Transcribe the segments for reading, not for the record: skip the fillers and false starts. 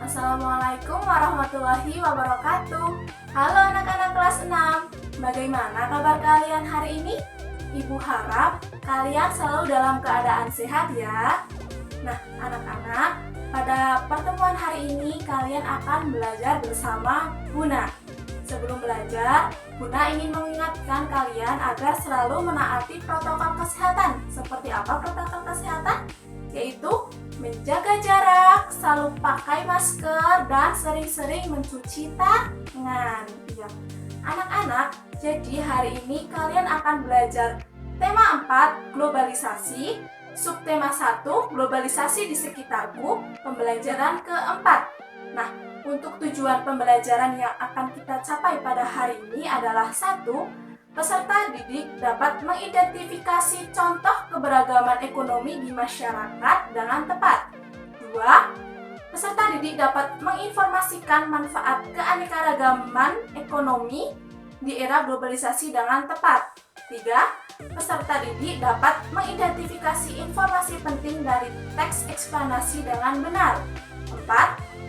Assalamualaikum warahmatullahi wabarakatuh. Halo anak-anak kelas 6. Bagaimana kabar kalian hari ini? Ibu harap kalian selalu dalam keadaan sehat ya. Nah, anak-anak, pada pertemuan hari ini kalian akan belajar bersama Buna. Sebelum belajar, Buna ingin mengingatkan kalian agar selalu menaati protokol kesehatan. Seperti apa protokol kesehatan? Yaitu menjaga jarak, selalu pakai masker, dan sering-sering mencuci tangan. Ya. Anak-anak, jadi hari ini kalian akan belajar tema 4, globalisasi, subtema 1, globalisasi di sekitarku, pembelajaran keempat. Nah, untuk tujuan pembelajaran yang akan kita capai pada hari ini adalah 1. Peserta didik dapat mengidentifikasi contoh keberagaman ekonomi di masyarakat dengan tepat. 2. Peserta didik dapat menginformasikan manfaat keanekaragaman ekonomi di era globalisasi dengan tepat. 3. Peserta didik dapat mengidentifikasi informasi penting dari teks eksplanasi dengan benar. 4.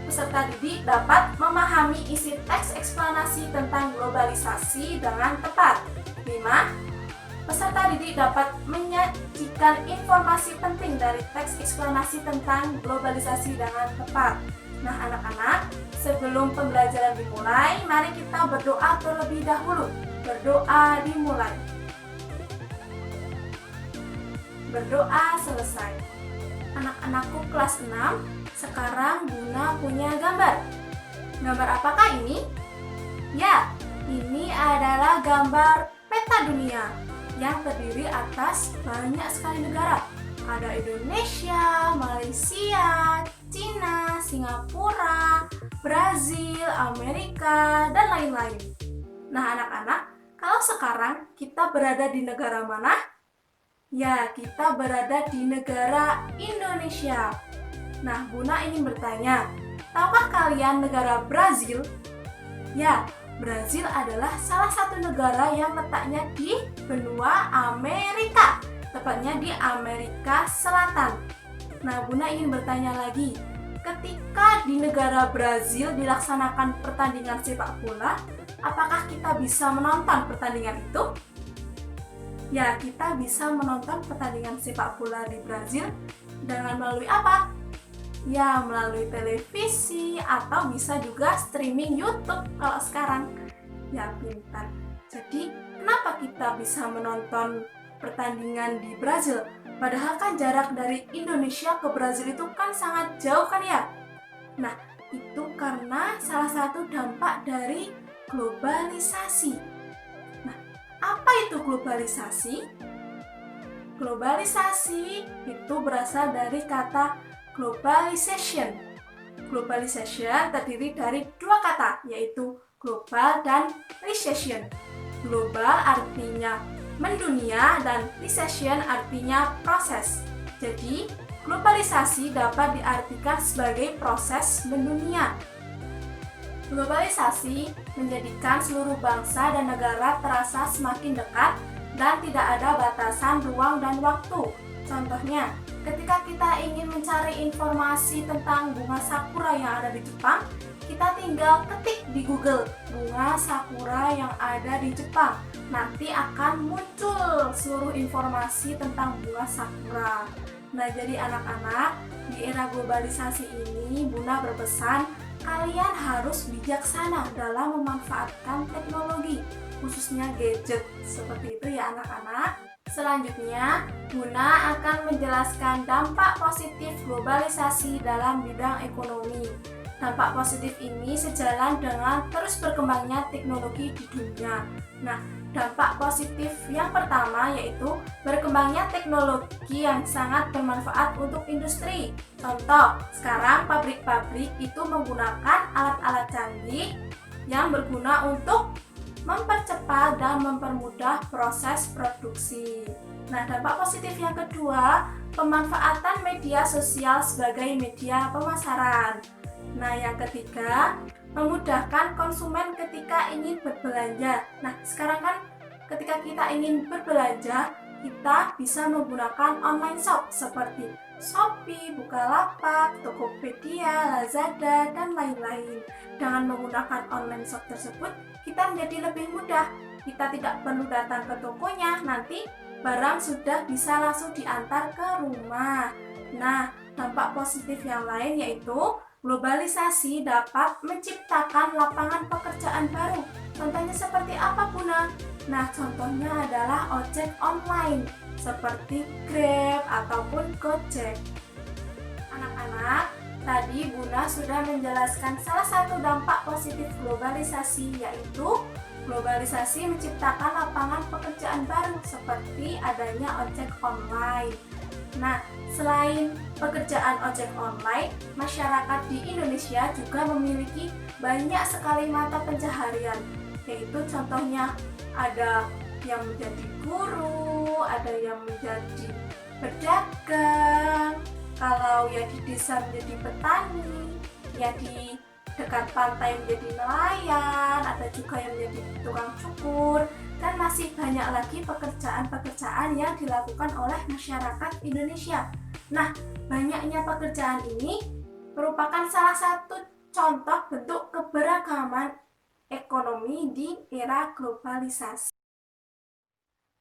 Peserta didik dapat memahami isi teks eksplanasi tentang globalisasi dengan tepat. 5. Peserta didik dapat menyajikan informasi penting dari teks eksplanasi tentang globalisasi dengan tepat. Nah, anak-anak, sebelum pembelajaran dimulai, mari kita berdoa terlebih dahulu. Berdoa dimulai. Berdoa selesai. Anak-anakku kelas 6, sekarang Buna punya gambar. Gambar apakah ini? Ya, ini adalah gambar peta dunia yang terdiri atas banyak sekali negara. Ada Indonesia, Malaysia, Cina, Singapura, Brazil, Amerika, dan lain-lain. Nah, anak-anak, kalau sekarang kita berada di negara mana? Ya, kita berada di negara Indonesia. Nah, Buna ingin bertanya, tahukah kalian negara Brazil? Ya, Brazil adalah salah satu negara yang letaknya di benua Amerika, tepatnya di Amerika Selatan. Nah, Buna ingin bertanya lagi, ketika di negara Brazil dilaksanakan pertandingan sepak bola, apakah kita bisa menonton pertandingan itu? Ya, kita bisa menonton pertandingan sepak bola di Brazil dengan melalui apa? Ya, melalui televisi atau bisa juga streaming YouTube kalau sekarang. Ya, pintar. Jadi, kenapa kita bisa menonton pertandingan di Brazil? Padahal kan jarak dari Indonesia ke Brazil itu kan sangat jauh kan ya? Nah, itu karena salah satu dampak dari globalisasi. Apa itu globalisasi? Globalisasi itu berasal dari kata globalization. Globalization terdiri dari dua kata, yaitu global dan recession. Global artinya mendunia dan recession artinya proses. Jadi, globalisasi dapat diartikan sebagai proses mendunia. Globalisasi menjadikan seluruh bangsa dan negara terasa semakin dekat dan tidak ada batasan ruang dan waktu. Contohnya, ketika kita ingin mencari informasi tentang bunga sakura yang ada di Jepang, kita tinggal ketik di Google bunga sakura yang ada di Jepang. Nanti akan muncul seluruh informasi tentang bunga sakura. Nah, jadi anak-anak, di era globalisasi ini Buna berpesan kalian harus bijaksana dalam memanfaatkan teknologi, khususnya gadget. Seperti itu ya anak-anak. Selanjutnya, Buna akan menjelaskan dampak positif globalisasi dalam bidang ekonomi. Dampak positif ini sejalan dengan terus berkembangnya teknologi di dunia. Nah, dampak positif yang pertama yaitu berkembangnya teknologi yang sangat bermanfaat untuk industri. Contoh, sekarang pabrik-pabrik itu menggunakan alat-alat canggih yang berguna untuk mempercepat dan mempermudah proses produksi. Nah, dampak positif yang kedua, pemanfaatan media sosial sebagai media pemasaran. Nah, yang ketiga, memudahkan konsumen ketika ingin berbelanja. Nah, sekarang kan ketika kita ingin berbelanja, kita bisa menggunakan online shop seperti Shopee, Bukalapak, Tokopedia, Lazada, dan lain-lain. Dengan menggunakan online shop tersebut, kita menjadi lebih mudah. Kita tidak perlu datang ke tokonya, nanti barang sudah bisa langsung diantar ke rumah. Nah, dampak positif yang lain yaitu globalisasi dapat menciptakan lapangan pekerjaan baru. Contohnya seperti apa, Buna? Nah, contohnya adalah ojek online seperti Grab ataupun Gojek. Anak-anak, tadi Buna sudah menjelaskan salah satu dampak positif globalisasi, yaitu globalisasi menciptakan lapangan pekerjaan baru seperti adanya ojek online. Nah, selain pekerjaan ojek online, masyarakat di Indonesia juga memiliki banyak sekali mata pencaharian, yaitu contohnya ada yang menjadi guru, ada yang menjadi pedagang, kalau ya di desa menjadi petani, ya di dekat pantai menjadi nelayan, ada juga yang menjadi tukang cukur, dan masih banyak lagi pekerjaan-pekerjaan yang dilakukan oleh masyarakat Indonesia. Nah, banyaknya pekerjaan ini merupakan salah satu contoh bentuk keberagaman ekonomi di era globalisasi.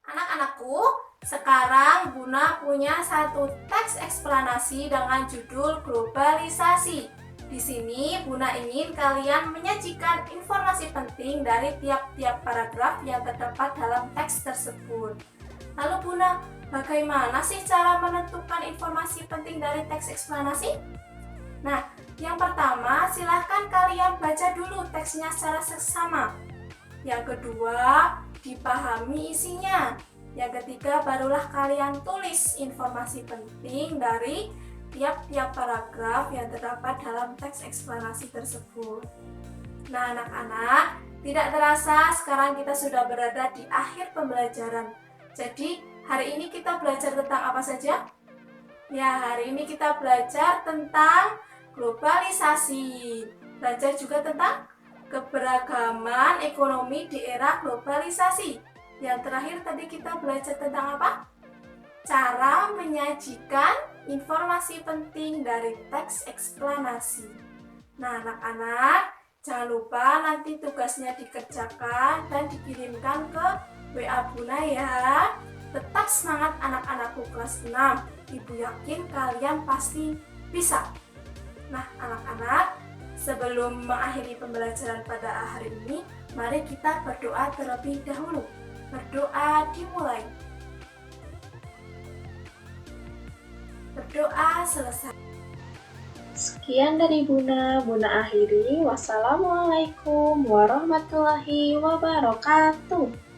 Anak-anakku, sekarang Buna punya satu teks eksplanasi dengan judul globalisasi. Di sini Buna ingin kalian menyajikan informasi penting dari tiap-tiap paragraf yang terdapat dalam teks tersebut. Lalu Buna, bagaimana sih cara menentukan informasi penting dari teks eksplanasi? Nah, yang pertama silahkan kalian baca dulu teksnya secara seksama. Yang kedua, dipahami isinya. Yang ketiga, barulah kalian tulis informasi penting dari tiap-tiap paragraf yang terdapat dalam teks eksplanasi tersebut. Nah, anak-anak, tidak terasa sekarang kita sudah berada di akhir pembelajaran. Jadi, hari ini kita belajar tentang apa saja? Ya, hari ini kita belajar tentang globalisasi. Belajar juga tentang keberagaman ekonomi di era globalisasi. Yang terakhir tadi kita belajar tentang apa? Cara menyajikan informasi penting dari teks eksplanasi. Nah, anak-anak, jangan lupa nanti tugasnya dikerjakan dan dikirimkan ke WA Buna ya. Tetap semangat anak-anakku kelas 6. Ibu yakin kalian pasti bisa. Nah, anak-anak, sebelum mengakhiri pembelajaran pada hari ini, mari kita berdoa terlebih dahulu. Berdoa dimulai. Berdoa selesai. Sekian dari Buna akhiri. Wassalamualaikum warahmatullahi wabarakatuh.